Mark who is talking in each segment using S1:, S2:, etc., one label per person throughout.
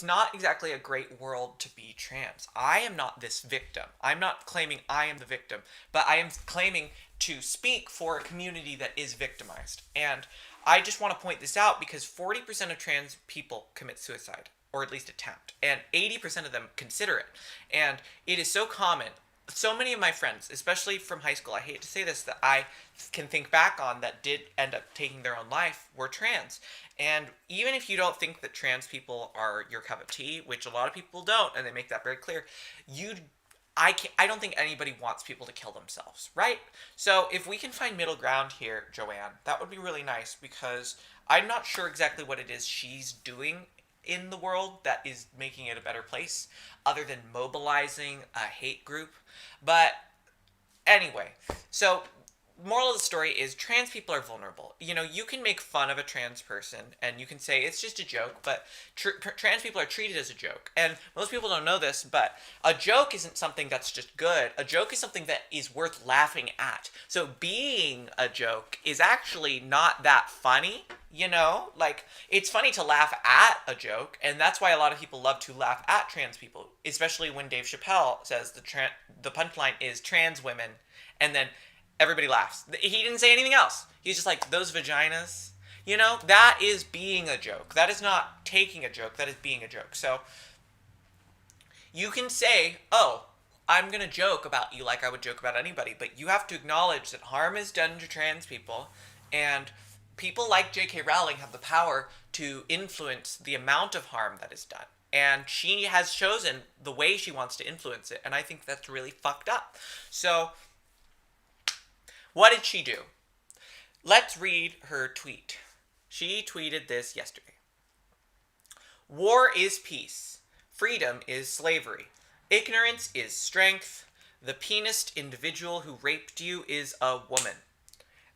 S1: it's not exactly a great world to be trans. I am not this victim. I'm not claiming I am the victim, but I am claiming to speak for a community that is victimized. And I just want to point this out because 40% of trans people commit suicide, or at least attempt, and 80% of them consider it. And it is so common. So many of my friends, especially from high school, I hate to say this, that I can think back on that did end up taking their own life, were trans. And even if you don't think that trans people are your cup of tea, which a lot of people don't, and they make that very clear, I don't think anybody wants people to kill themselves, right? So if we can find middle ground here, Joanne, that would be really nice, because I'm not sure exactly what it is she's doing in the world that is making it a better place, other than mobilizing a hate group. But anyway, so moral of the story is trans people are vulnerable. You know, you can make fun of a trans person and you can say it's just a joke, but trans people are treated as a joke. And most people don't know this, but a joke isn't something that's just good. A joke is something that is worth laughing at. So being a joke is actually not that funny, you know? Like, it's funny to laugh at a joke, and that's why a lot of people love to laugh at trans people, especially when Dave Chappelle says the punchline is trans women, and then everybody laughs. He didn't say anything else. He's just like, those vaginas. You know, that is being a joke. That is not taking a joke. That is being a joke. So you can say, oh, I'm going to joke about you like I would joke about anybody. But you have to acknowledge that harm is done to trans people. And people like J.K. Rowling have the power to influence the amount of harm that is done. And she has chosen the way she wants to influence it. And I think that's really fucked up. So what did she do? Let's read her tweet. She tweeted this yesterday. War is peace. Freedom is slavery. Ignorance is strength. The penised individual who raped you is a woman.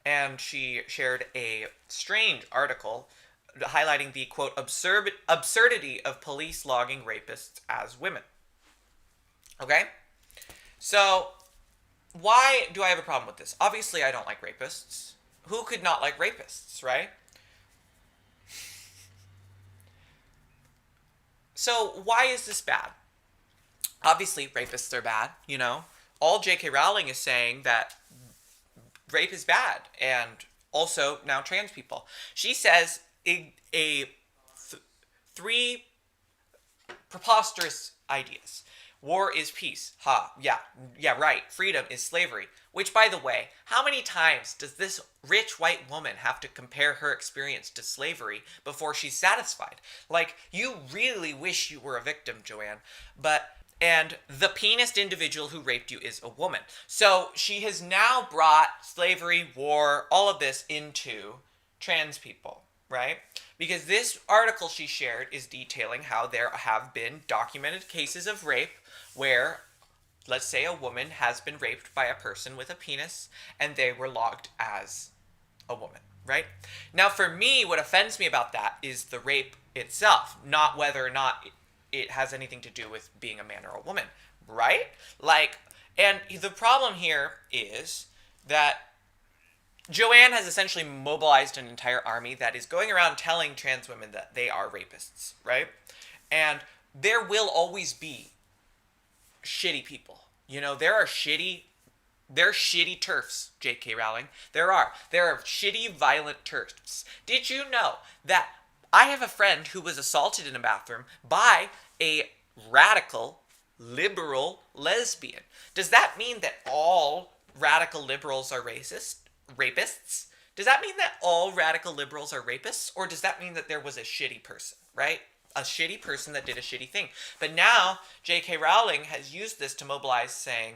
S1: And she shared a strange article highlighting the, quote, absurdity of police logging rapists as women. Okay? So why do I have a problem with this? Obviously, I don't like rapists. Who could not like rapists, right? So why is this bad? Obviously, rapists are bad, you know? All J.K. Rowling is saying that rape is bad, and also now trans people. She says three preposterous ideas. War is peace. Yeah, right. Freedom is slavery. Which, by the way, how many times does this rich white woman have to compare her experience to slavery before she's satisfied? Like, you really wish you were a victim, Joanne. And the penised individual who raped you is a woman. So she has now brought slavery, war, all of this into trans people, right? Because this article she shared is detailing how there have been documented cases of rape where, let's say, a woman has been raped by a person with a penis and they were logged as a woman, right? Now, for me, what offends me about that is the rape itself, not whether or not it has anything to do with being a man or a woman, right? Like, and the problem here is that Joanne has essentially mobilized an entire army that is going around telling trans women that they are rapists, right? And there will always be shitty people. You know, there are shitty TERFs, J.K. Rowling. There are shitty, violent TERFs. Did you know that I have a friend who was assaulted in a bathroom by a radical, liberal lesbian? Does that mean that all radical liberals are rapists? Does that mean that all radical liberals are rapists? Or does that mean that there was a shitty person, right? A shitty person that did a shitty thing. But now, J.K. Rowling has used this to mobilize, saying,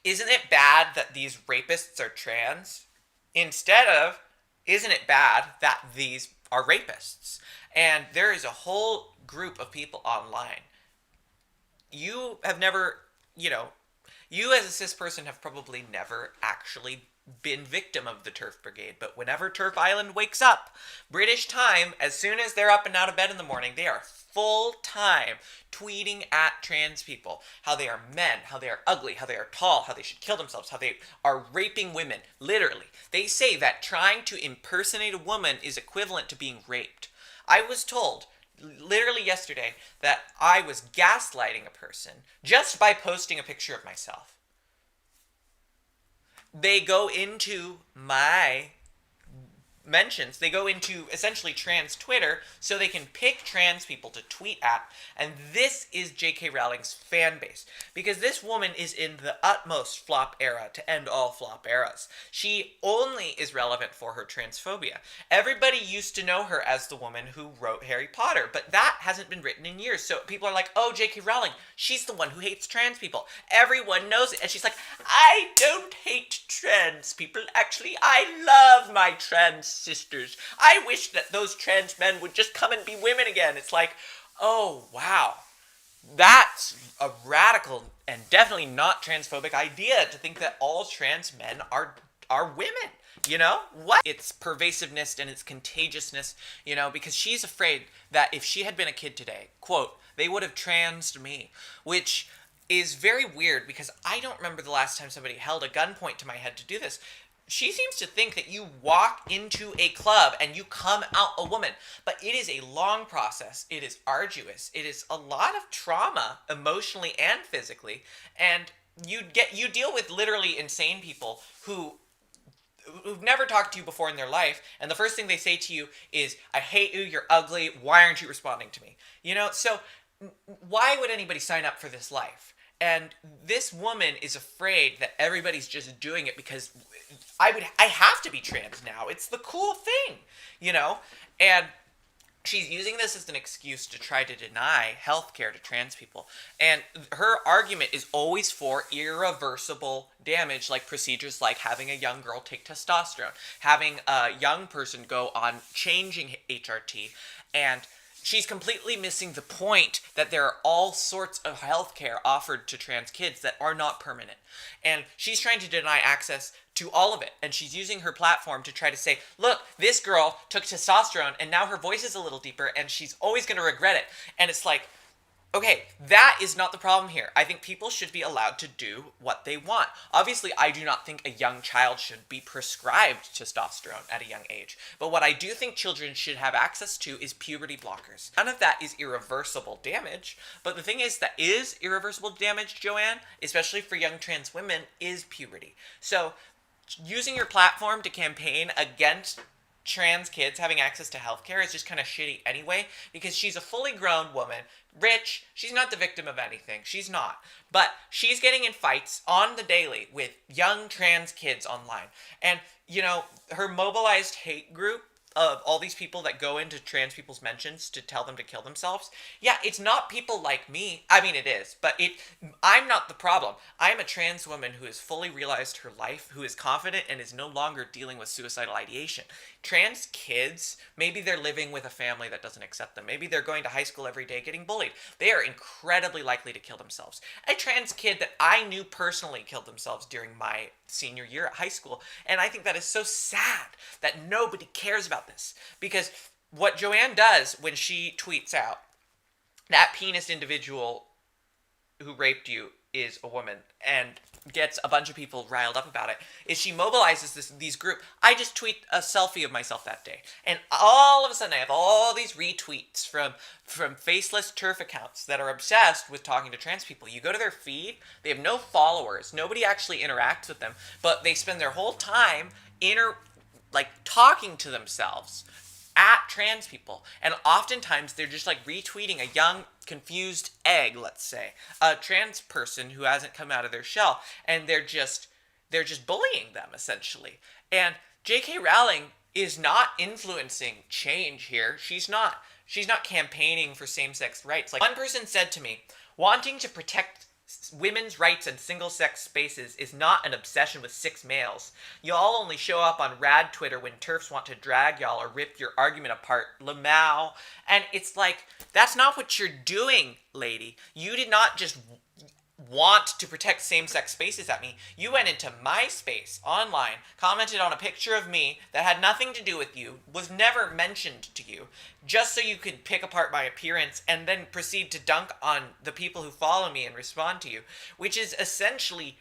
S1: isn't it bad that these rapists are trans? Instead of, isn't it bad that these are rapists? And there is a whole group of people online. You have never, you as a cis person have probably never actually been victim of the TERF brigade, but whenever TERF Island wakes up, British time, as soon as they're up and out of bed in the morning, they are full time tweeting at trans people, how they are men, how they are ugly, how they are tall, how they should kill themselves, how they are raping women. Literally, they say that trying to impersonate a woman is equivalent to being raped. I was told literally yesterday that I was gaslighting a person just by posting a picture of myself. They go into my mentions, they go into essentially trans Twitter so they can pick trans people to tweet at. And this is J.K. Rowling's fan base, because this woman is in the utmost flop era to end all flop eras. She only is relevant for her transphobia. Everybody used to know her as the woman who wrote Harry Potter, but that hasn't been written in years. So people are like, oh, J.K. Rowling, she's the one who hates trans people. Everyone knows it. And she's like, I don't hate trans people. Actually, I love my trans sisters. I wish that those trans men would just come and be women again. It's like, oh, wow. That's a radical and definitely not transphobic idea to think that all trans men are women. You know? What? Its pervasiveness and its contagiousness, you know, because she's afraid that if she had been a kid today, quote, they would have transed me, which is very weird because I don't remember the last time somebody held a gunpoint to my head to do this. She seems to think that you walk into a club and you come out a woman. But it is a long process. It is arduous. It is a lot of trauma, emotionally and physically. And you deal with literally insane people who've never talked to you before in their life, and the first thing they say to you is, I hate you, you're ugly, why aren't you responding to me? You know, so why would anybody sign up for this life? And this woman is afraid that everybody's just doing it because I have to be trans now. It's the cool thing, you know? And she's using this as an excuse to try to deny healthcare to trans people. And her argument is always for irreversible damage, like procedures like having a young girl take testosterone, having a young person go on changing HRT, and she's completely missing the point that there are all sorts of healthcare offered to trans kids that are not permanent. And she's trying to deny access to all of it. And she's using her platform to try to say, look, this girl took testosterone and now her voice is a little deeper and she's always going to regret it. And it's like, okay, that is not the problem here. I think people should be allowed to do what they want. Obviously, I do not think a young child should be prescribed testosterone at a young age. But what I do think children should have access to is puberty blockers. None of that is irreversible damage. But the thing is that is irreversible damage, Joanne, especially for young trans women, is puberty. So using your platform to campaign against trans kids having access to healthcare is just kind of shitty anyway, because she's a fully grown woman, rich, she's not the victim of anything, she's not, but she's getting in fights on the daily with young trans kids online. And, you know, her mobilized hate group of all these people that go into trans people's mentions to tell them to kill themselves, yeah, it's not people like me. I mean, it is, but I'm not the problem. I'm a trans woman who has fully realized her life, who is confident and is no longer dealing with suicidal ideation. Trans kids, maybe they're living with a family that doesn't accept them. Maybe they're going to high school every day getting bullied. They are incredibly likely to kill themselves. A trans kid that I knew personally killed themselves during my senior year at high school. And I think that is so sad that nobody cares about this. Because what Joanne does when she tweets out, that penis individual who raped you is a woman, and gets a bunch of people riled up about it, is she mobilizes these group. I just tweet a selfie of myself that day, and all of a sudden I have all these retweets from faceless TERF accounts that are obsessed with talking to trans people. You go to their feed, they have no followers, nobody actually interacts with them, but they spend their whole time talking to themselves at trans people. And oftentimes they're just like retweeting a young confused egg, let's say, a trans person who hasn't come out of their shell, and they're just bullying them essentially. And J.K. Rowling is not influencing change here. She's not campaigning for same-sex rights. Like, one person said to me, wanting to protect women's rights and single-sex spaces is not an obsession with 6 males. Y'all only show up on rad Twitter when TERFs want to drag y'all or rip your argument apart. Lamau. And it's like, that's not what you're doing, lady. You did not just want to protect same-sex spaces at me. You went into my space online, commented on a picture of me that had nothing to do with you, was never mentioned to you, just so you could pick apart my appearance and then proceed to dunk on the people who follow me and respond to you, which is essentially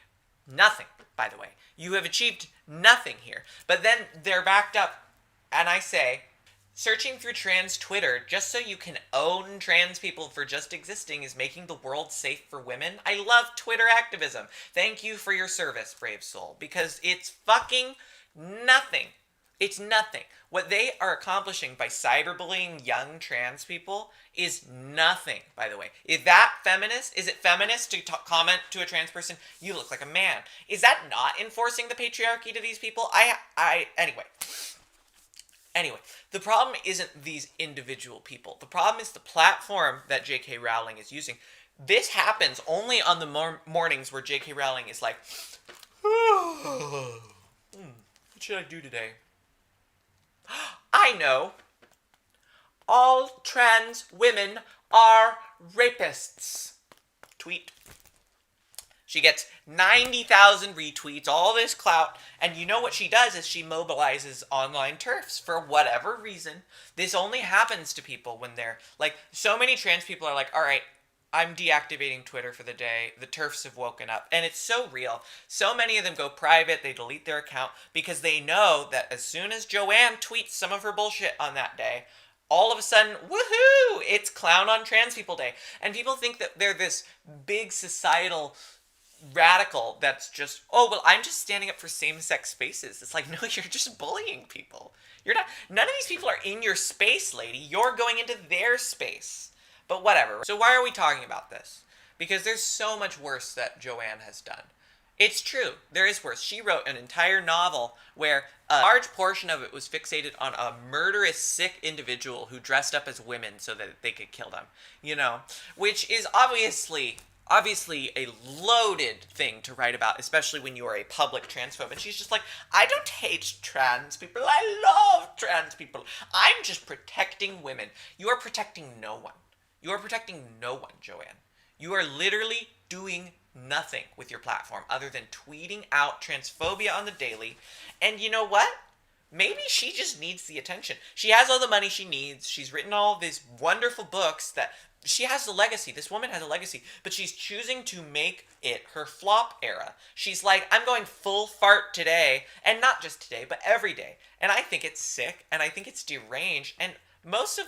S1: nothing, by the way. You have achieved nothing here. But then they're backed up, and I say, Searching through trans Twitter just so you can own trans people for just existing is making the world safe for women. I love Twitter activism. Thank you for your service, brave soul, because it's fucking nothing. It's nothing. What they are accomplishing by cyberbullying young trans people is nothing, by the way. Is that feminist? Is it feminist to comment to a trans person, you look like a man? Is that not enforcing the patriarchy to these people? Anyway, the problem isn't these individual people. The problem is the platform that J.K. Rowling is using. This happens only on the mornings where J.K. Rowling is like, what should I do today? I know. All trans women are rapists. Tweet. She gets 90,000 retweets, all this clout, and you know what she does is she mobilizes online TERFs for whatever reason. This only happens to people when they're, like, so many trans people are like, all right, I'm deactivating Twitter for the day. The TERFs have woken up. And it's so real. So many of them go private. They delete their account because they know that as soon as Joanne tweets some of her bullshit on that day, all of a sudden, woohoo, it's Clown on Trans People Day. And people think that they're this big societal radical that's just, oh, well, I'm just standing up for same-sex spaces. It's like, no, you're just bullying people. You're not, none of these people are in your space, lady. You're going into their space. But whatever. So why are we talking about this? Because there's so much worse that Joanne has done. It's true. There is worse. She wrote an entire novel where a large portion of it was fixated on a murderous, sick individual who dressed up as women so that they could kill them. You know? Which is obviously a loaded thing to write about, especially when you are a public transphobe. And she's just like, I don't hate trans people. I love trans people. I'm just protecting women. You are protecting no one. You are protecting no one, Joanne. You are literally doing nothing with your platform other than tweeting out transphobia on the daily. And you know what? Maybe she just needs the attention. She has all the money she needs. She's written all these wonderful books that she has a legacy. This woman has a legacy, but she's choosing to make it her flop era. She's like, I'm going full fart today, and not just today, but every day. And I think it's sick, and I think it's deranged, and most of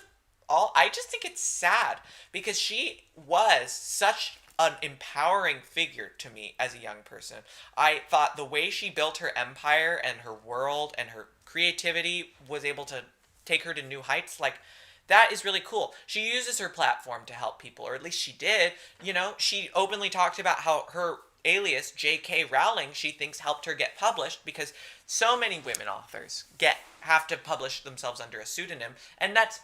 S1: all, I just think it's sad because she was such an empowering figure to me as a young person. I thought the way she built her empire and her world and her creativity was able to take her to new heights. Like, that is really cool. She uses her platform to help people, or at least she did. You know, she openly talked about how her alias, J.K. Rowling, she thinks helped her get published because so many women authors have to publish themselves under a pseudonym, and that's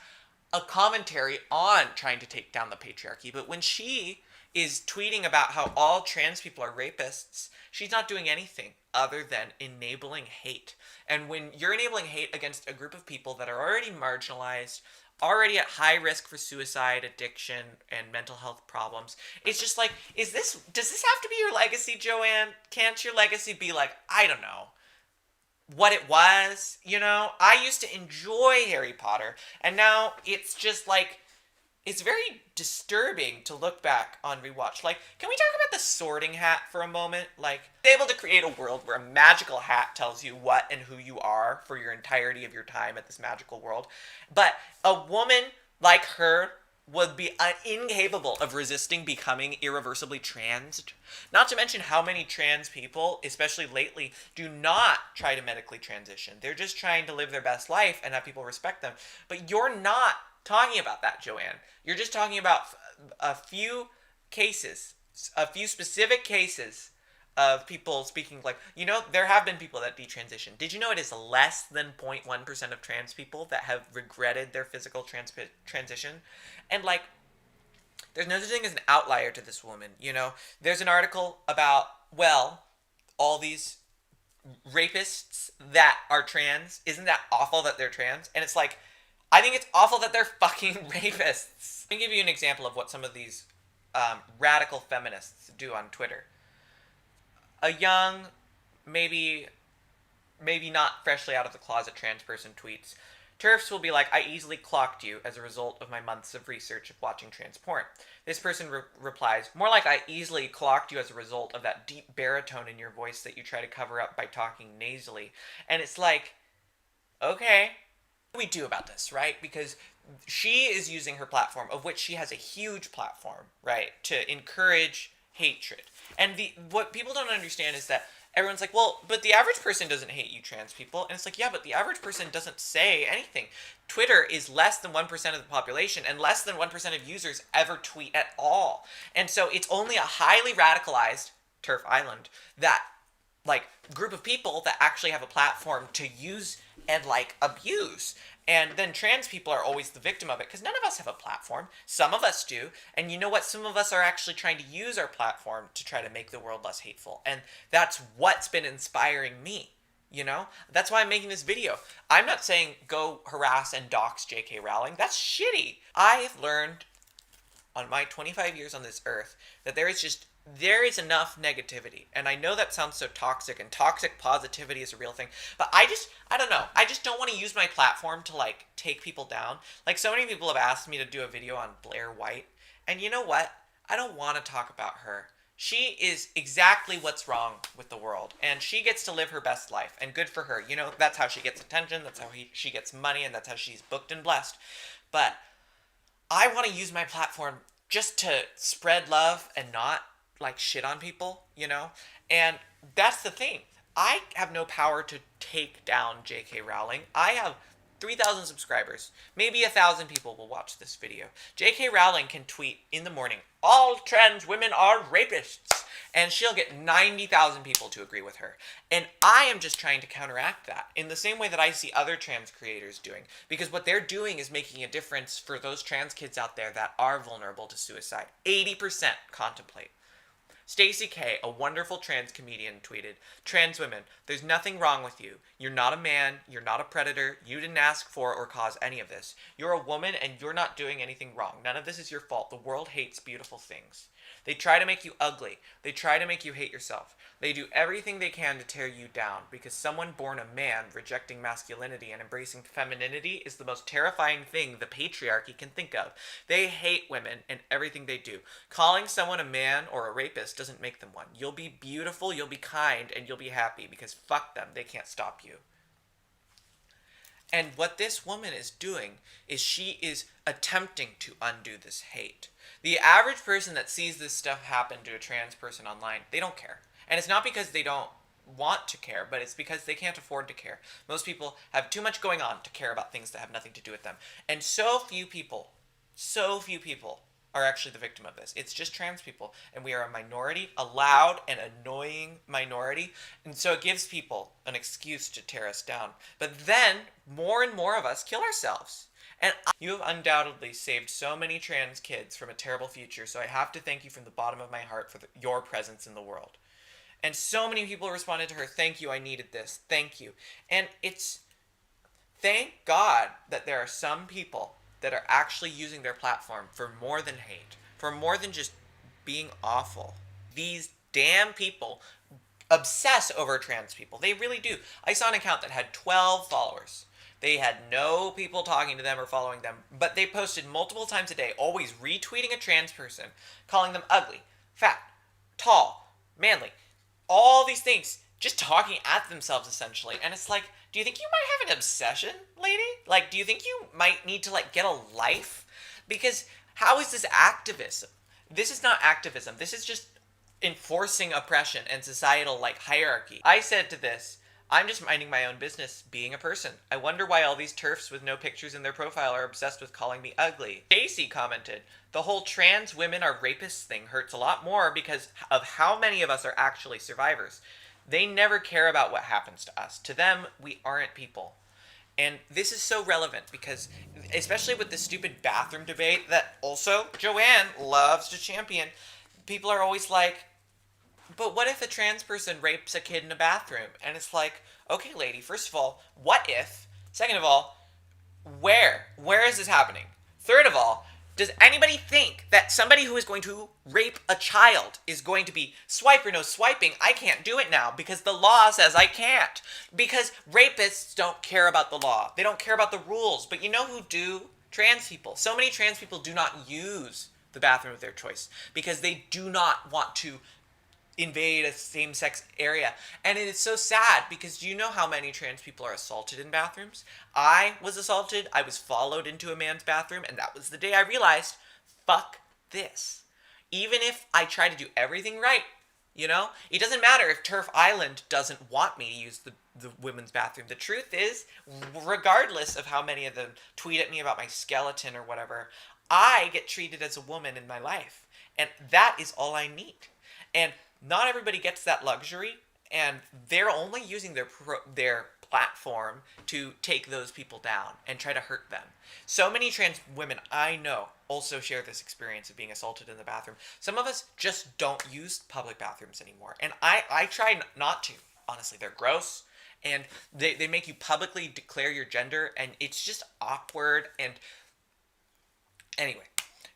S1: a commentary on trying to take down the patriarchy. But when she is tweeting about how all trans people are rapists, she's not doing anything other than enabling hate. And when you're enabling hate against a group of people that are already marginalized, already at high risk for suicide, addiction, and mental health problems, it's just like, does this have to be your legacy, Joanne? Can't your legacy be like, I don't know, what it was? You know, I used to enjoy Harry Potter, and now it's just like, it's very disturbing to look back on rewatch. Like, can we talk about the Sorting Hat for a moment? Like, able to create a world where a magical hat tells you what and who you are for your entirety of your time at this magical world. But a woman like her would be incapable of resisting becoming irreversibly trans. Not to mention how many trans people, especially lately, do not try to medically transition. They're just trying to live their best life and have people respect them. But you're not talking about that, Joanne. You're just talking about a few cases, a few specific cases of people speaking like, you know, there have been people that detransition. Did you know it is less than 0.1% of trans people that have regretted their physical transition? And like, there's no such thing as an outlier to this woman, you know? There's an article about, well, all these rapists that are trans. Isn't that awful that they're trans? And it's like, I think it's awful that they're fucking rapists. Let me give you an example of what some of these radical feminists do on Twitter. A young, maybe not freshly out of the closet trans person tweets, TERFs will be like, I easily clocked you as a result of my months of research of watching trans porn. This person replies, more like I easily clocked you as a result of that deep baritone in your voice that you try to cover up by talking nasally. And it's like, okay, we do about this, right? Because she is using her platform, of which she has a huge platform, right, to encourage hatred. And the what people don't understand is that everyone's like, well, but the average person doesn't hate you trans people. And it's like, yeah, but the average person doesn't say anything. Twitter is less than 1% of the population, and less than 1% of users ever tweet at all. And so it's only a highly radicalized TERF Island that like group of people that actually have a platform to use and like abuse. And then trans people are always the victim of it because none of us have a platform. Some of us do. And you know what? Some of us are actually trying to use our platform to try to make the world less hateful. And that's what's been inspiring me. You know? That's why I'm making this video. I'm not saying go harass and dox J.K. Rowling. That's shitty. I have learned on my 25 years on this earth that there is enough negativity. And I know that sounds so toxic, and toxic positivity is a real thing, but I don't know. I just don't want to use my platform to like take people down. Like so many people have asked me to do a video on Blair White, and you know what? I don't want to talk about her. She is exactly what's wrong with the world, and she gets to live her best life, and good for her. You know, that's how she gets attention, that's how she gets money, and that's how she's booked and blessed. But I want to use my platform just to spread love and not like shit on people, you know? And that's the thing. I have no power to take down J.K. Rowling. I have 3,000 subscribers. Maybe 1,000 people will watch this video. J.K. Rowling can tweet in the morning, all trans women are rapists. And she'll get 90,000 people to agree with her. And I am just trying to counteract that in the same way that I see other trans creators doing. Because what they're doing is making a difference for those trans kids out there that are vulnerable to suicide. 80% contemplate. Stacey K, a wonderful trans comedian, tweeted, "Trans women, there's nothing wrong with you. You're not a man, you're not a predator, you didn't ask for or cause any of this. You're a woman and you're not doing anything wrong. None of this is your fault. The world hates beautiful things. They try to make you ugly. They try to make you hate yourself. They do everything they can to tear you down because someone born a man rejecting masculinity and embracing femininity is the most terrifying thing the patriarchy can think of. They hate women and everything they do. Calling someone a man or a rapist doesn't make them one. You'll be beautiful, you'll be kind, and you'll be happy because fuck them, they can't stop you." And what this woman is doing is she is attempting to undo this hate. The average person that sees this stuff happen to a trans person online, they don't care. And it's not because they don't want to care, but it's because they can't afford to care. Most people have too much going on to care about things that have nothing to do with them. And so few people are actually the victim of this. It's just trans people. And we are a minority, a loud and annoying minority. And so it gives people an excuse to tear us down. But then more and more of us kill ourselves. And you have undoubtedly saved so many trans kids from a terrible future. So I have to thank you from the bottom of my heart for your presence in the world. And so many people responded to her, "Thank you, I needed this. Thank you." And it's thank God that there are some people that are actually using their platform for more than hate, for more than just being awful. These damn people obsess over trans people. They really do. I saw an account that had 12 followers. They had no people talking to them or following them, but they posted multiple times a day, always retweeting a trans person, calling them ugly, fat, tall, manly, all these things, just talking at themselves essentially. And it's like, do you think you might have an obsession, lady? Like, do you think you might need to like get a life? Because how is this activism? This is not activism. This is just enforcing oppression and societal like hierarchy. I said to this, I'm just minding my own business, being a person. I wonder why all these TERFs with no pictures in their profile are obsessed with calling me ugly. Stacy commented, "The whole trans women are rapists thing hurts a lot more because of how many of us are actually survivors. They never care about what happens to us. To them, we aren't people." And this is so relevant because, especially with the stupid bathroom debate that also Joanne loves to champion, people are always like, but what if a trans person rapes a kid in a bathroom? And it's like, okay, lady, first of all, what if? Second of all, where? Where is this happening? Third of all, does anybody think that somebody who is going to rape a child is going to be swipe or no swiping? I can't do it now because the law says I can't. Because rapists don't care about the law. They don't care about the rules. But you know who do? Trans people. So many trans people do not use the bathroom of their choice because they do not want to invade a same-sex area. And it is so sad because do you know how many trans people are assaulted in bathrooms? I was assaulted. I was followed into a man's bathroom, and that was the day I realized, fuck this. Even if I try to do everything right, it doesn't matter if TERF Island doesn't want me to use the women's bathroom. The truth is, regardless of how many of them tweet at me about my skeleton or whatever, I get treated as a woman in my life. And that is all I need. And not everybody gets that luxury, and they're only using their platform to take those people down and try to hurt them. So many trans women I know also share this experience of being assaulted in the bathroom. Some of us just don't use public bathrooms anymore, and I try not to. Honestly, they're gross, and they make you publicly declare your gender, and it's just awkward. And anyway,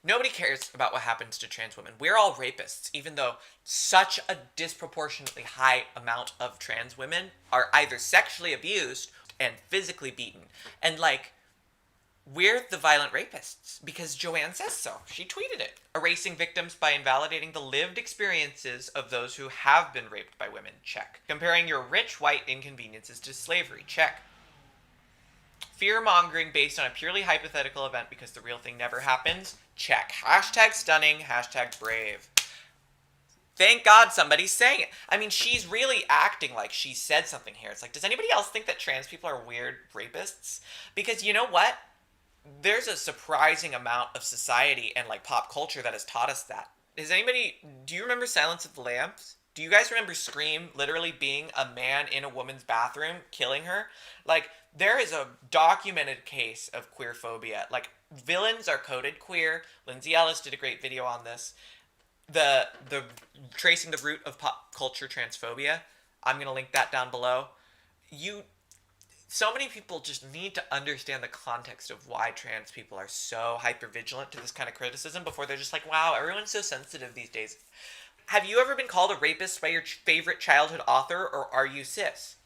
S1: nobody cares about what happens to trans women. We're all rapists, even though such a disproportionately high amount of trans women are either sexually abused and physically beaten. And we're the violent rapists because Joanne says so. She tweeted it. Erasing victims by invalidating the lived experiences of those who have been raped by women. Check. Comparing your rich white inconveniences to slavery. Check. Fear-mongering based on a purely hypothetical event because the real thing never happens. Check. Hashtag stunning. Hashtag brave. Thank God somebody's saying it. I mean, she's really acting like she said something here. It's like, does anybody else think that trans people are weird rapists? Because you know what? There's a surprising amount of society and pop culture that has taught us that. Do you remember Silence of the Lambs? Do you guys remember Scream literally being a man in a woman's bathroom killing her? There is a documented case of queerphobia. Villains are coded queer. Lindsay Ellis did a great video on this. The tracing the root of pop culture transphobia. I'm going to link that down below. So many people just need to understand the context of why trans people are so hypervigilant to this kind of criticism before they're just like, wow, everyone's so sensitive these days. Have you ever been called a rapist by your favorite childhood author, or are you cis?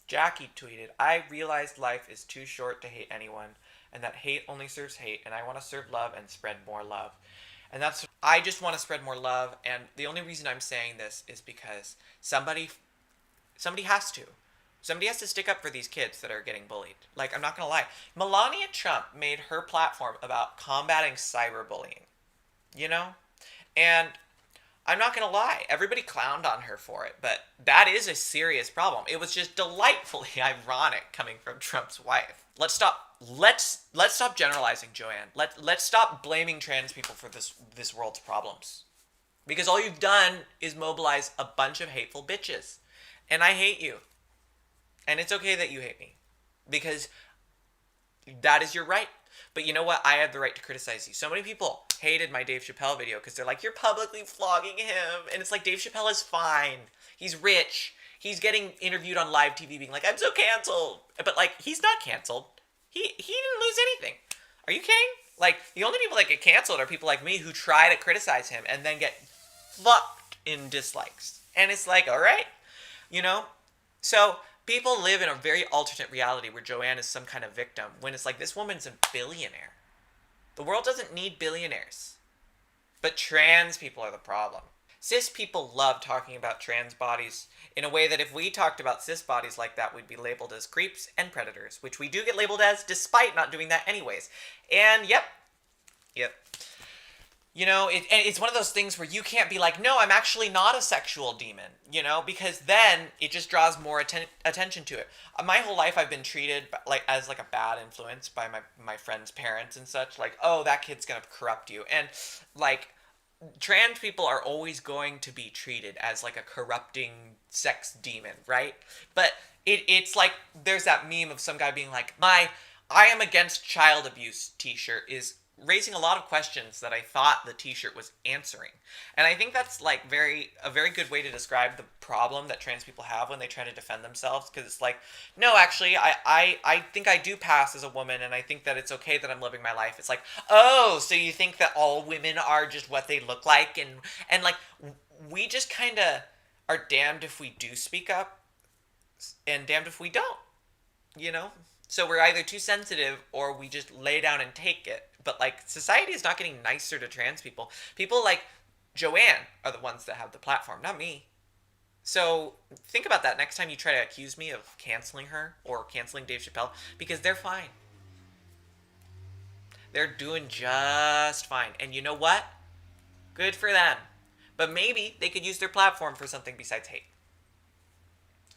S1: Jackie tweeted, I realized life is too short to hate anyone, and that hate only serves hate, and I want to serve love and spread more love. And I just want to spread more love, and the only reason I'm saying this is because somebody has to. Somebody has to stick up for these kids that are getting bullied. I'm not going to lie. Melania Trump made her platform about combating cyberbullying. And I'm not going to lie. Everybody clowned on her for it, but that is a serious problem. It was just delightfully ironic coming from Trump's wife. Let's stop generalizing, Joanne. Let's stop blaming trans people for this world's problems. Because all you've done is mobilize a bunch of hateful bitches. And I hate you. And it's okay that you hate me, because that is your right. But you know what? I have the right to criticize you. So many people hated my Dave Chappelle video because they're like, you're publicly flogging him. And it's like, Dave Chappelle is fine. He's rich. He's getting interviewed on live TV being like, I'm so canceled. But he's not canceled. He didn't lose anything. Are you kidding? The only people that get canceled are people like me who try to criticize him and then get fucked in dislikes. And it's like, all right, So people live in a very alternate reality where Joanne is some kind of victim, when it's like, this woman's a billionaire. The world doesn't need billionaires. But trans people are the problem. Cis people love talking about trans bodies in a way that if we talked about cis bodies like that, we'd be labeled as creeps and predators, which we do get labeled as despite not doing that anyways. And yep. It's one of those things where you can't be like, no, I'm actually not a sexual demon, because then it just draws more attention to it. My whole life I've been treated as a bad influence by my friends' parents and such. Oh, that kid's gonna corrupt you. And trans people are always going to be treated as a corrupting sex demon, right? But it's there's that meme of some guy being like, my I am against child abuse t-shirt is raising a lot of questions that I thought the t-shirt was answering. And I think that's a very good way to describe the problem that trans people have when they try to defend themselves, because it's no, actually, I think I do pass as a woman, and I think that it's okay that I'm living my life. It's oh, so you think that all women are just what they look like, and we just kind of are damned if we do speak up and damned if we don't, So we're either too sensitive or we just lay down and take it. But society is not getting nicer to trans people. People like Joanne are the ones that have the platform, not me. So think about that next time you try to accuse me of canceling her or canceling Dave Chappelle, because they're fine. They're doing just fine. And you know what? Good for them. But maybe they could use their platform for something besides hate.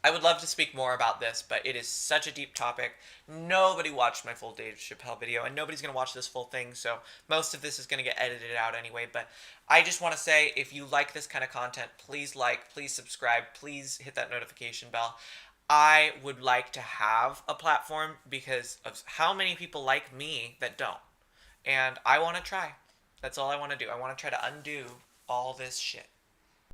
S1: I would love to speak more about this, but it is such a deep topic. Nobody watched my full Dave Chappelle video, and nobody's going to watch this full thing, so most of this is going to get edited out anyway. But I just want to say, if you like this kind of content, please like, please subscribe, please hit that notification bell. I would like to have a platform because of how many people like me that don't. And I want to try. That's all I want to do. I want to try to undo all this shit.